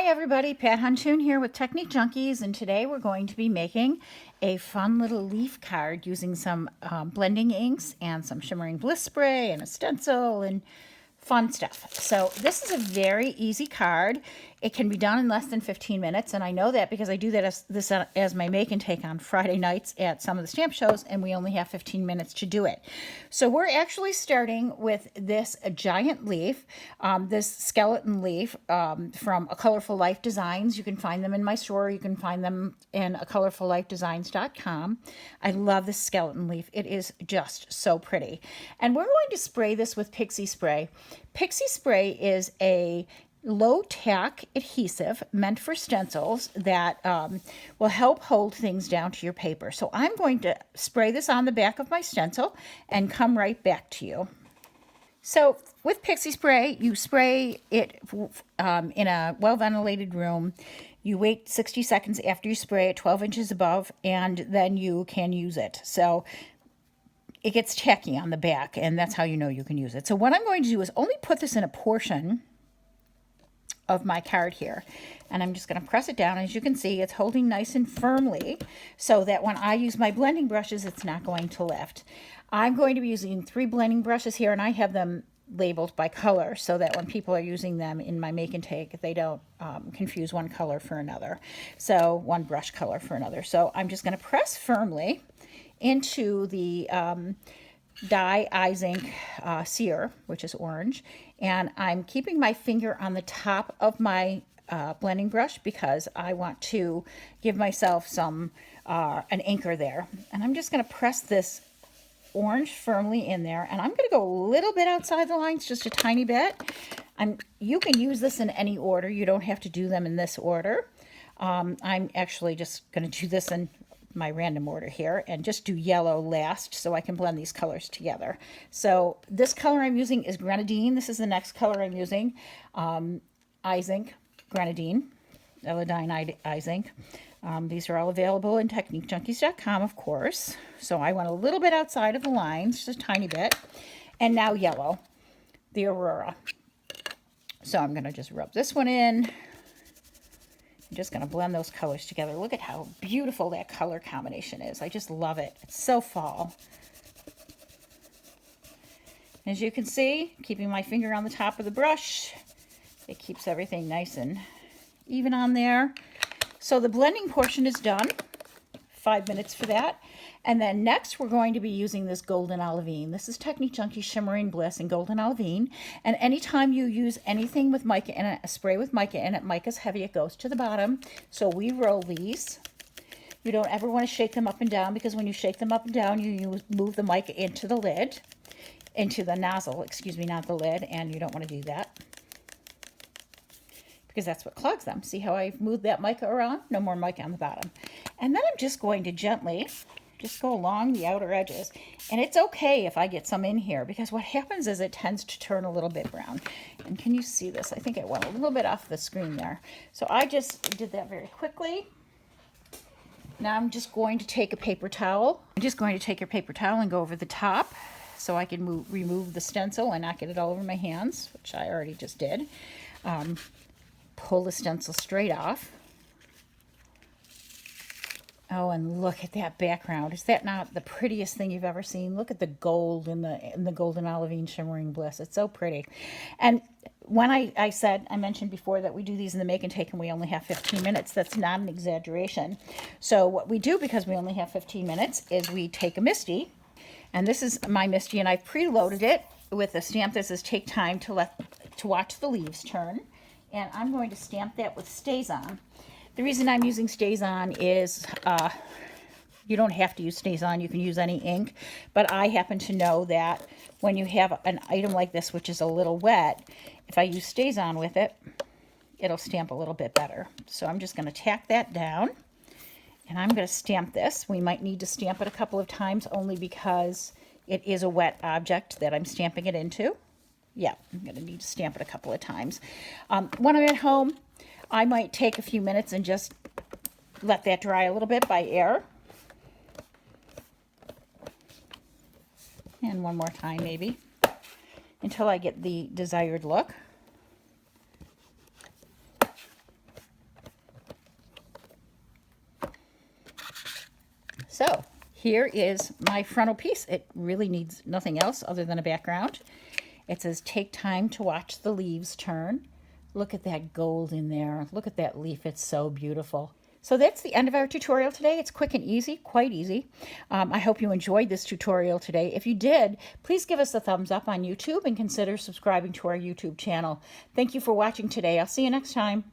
everybody, Pat Huntoon here with Technique Junkies, and today we're going to be making a fun little leaf card using some blending inks and some Shimmering Bliss spray and a stencil and fun stuff. So this is a very easy card. It can be done in less than 15 minutes, and I know that because I do that as my make and take on Friday nights at some of the stamp shows, and we only have 15 minutes to do it. So we're actually starting with this giant leaf, this skeleton leaf from A Colorful Life Designs. You can find them in my store. You can find them in acolorfullifedesigns.com. I love this skeleton leaf. It is just so pretty. And we're going to spray this with Pixie Spray. Pixie Spray is a low-tack adhesive meant for stencils that will help hold things down to your paper. So I'm going to spray this on the back of my stencil and come right back to you. So with Pixie Spray, you spray it in a well-ventilated room. You wait 60 seconds after you spray it, 12 inches above, and then you can use it. So it gets tacky on the back, and that's how you know you can use it. So what I'm going to do is only put this in a portion of my card here, and I'm just going to press it down. As you can see, it's holding nice and firmly so that when I use my blending brushes, it's not going to lift. I'm going to be using 3 blending brushes here, and I have them labeled by color so that when people are using them in my make and take, they don't confuse one color for another. So one brush color for another. So I'm just going to press firmly into the Dye Ink Cire, which is orange, and I'm keeping my finger on the top of my blending brush because I want to give myself some an anchor there. And I'm just going to press this orange firmly in there, and I'm going to go a little bit outside the lines, just a tiny bit. You can use this in any order. You don't have to do them in this order. I'm actually just going to do this in my random order here and just do yellow last so I can blend these colors together. So this color I'm using is Grenadine. This is the next color I'm using. Ink, Grenadine, Aladine Dye Ink. These are all available in TechniqueJunkies.com, of course. So I went a little bit outside of the lines, just a tiny bit. And now yellow, the Aurore. So I'm going to just rub this one in. I'm just going to blend those colors together. Look at how beautiful that color combination is. I just love it. It's so fall. As you can see, keeping my finger on the top of the brush, it keeps everything nice and even on there. So the blending portion is done. 5 minutes for that. And then next we're going to be using this Golden Olivine. This is Technique Junkie Shimmering Bliss and Golden Olivine. And anytime you use anything with mica in it, a spray with mica in it, mica's heavy, it goes to the bottom. So we roll these. You don't ever want to shake them up and down because when you shake them up and down, you move the mica into the lid, into the nozzle, excuse me, not the lid, and you don't want to do that because that's what clogs them. See how I've moved that mica around? No more mica on the bottom. And then I'm just going to gently just go along the outer edges. And it's okay if I get some in here because what happens is it tends to turn a little bit brown. And can you see this? I think I went a little bit off the screen there. So I just did that very quickly. Now I'm just going to take a paper towel. I'm just going to take your paper towel and go over the top so I can remove the stencil and not get it all over my hands, which I already just did. Pull the stencil straight off. Oh, and look at that background. Is that not the prettiest thing you've ever seen? Look at the gold in the Golden Olivine Shimmering Bliss. It's so pretty. And when I mentioned before that we do these in the make and take and we only have 15 minutes, that's not an exaggeration. So what we do, because we only have 15 minutes, is we take a Misty. And this is my Misty, and I've preloaded it with a stamp that says take time to watch the leaves turn. And I'm going to stamp that with StazOn. The reason I'm using StazOn is you don't have to use StazOn. You can use any ink. But I happen to know that when you have an item like this, which is a little wet, if I use StazOn with it, it'll stamp a little bit better. So I'm just going to tack that down. And I'm going to stamp this. We might need to stamp it a couple of times only because it is a wet object that I'm stamping it into. Yeah, I'm going to need to stamp it a couple of times. When I'm at home, I might take a few minutes and just let that dry a little bit by air. And one more time maybe, until I get the desired look. So here is my frontal piece. It really needs nothing else other than a background. It says, take time to watch the leaves turn. Look at that gold in there. Look at that leaf. It's so beautiful. So that's the end of our tutorial today. It's quick and easy, quite easy. I hope you enjoyed this tutorial today. If you did, please give us a thumbs up on YouTube and consider subscribing to our YouTube channel. Thank you for watching today. I'll see you next time.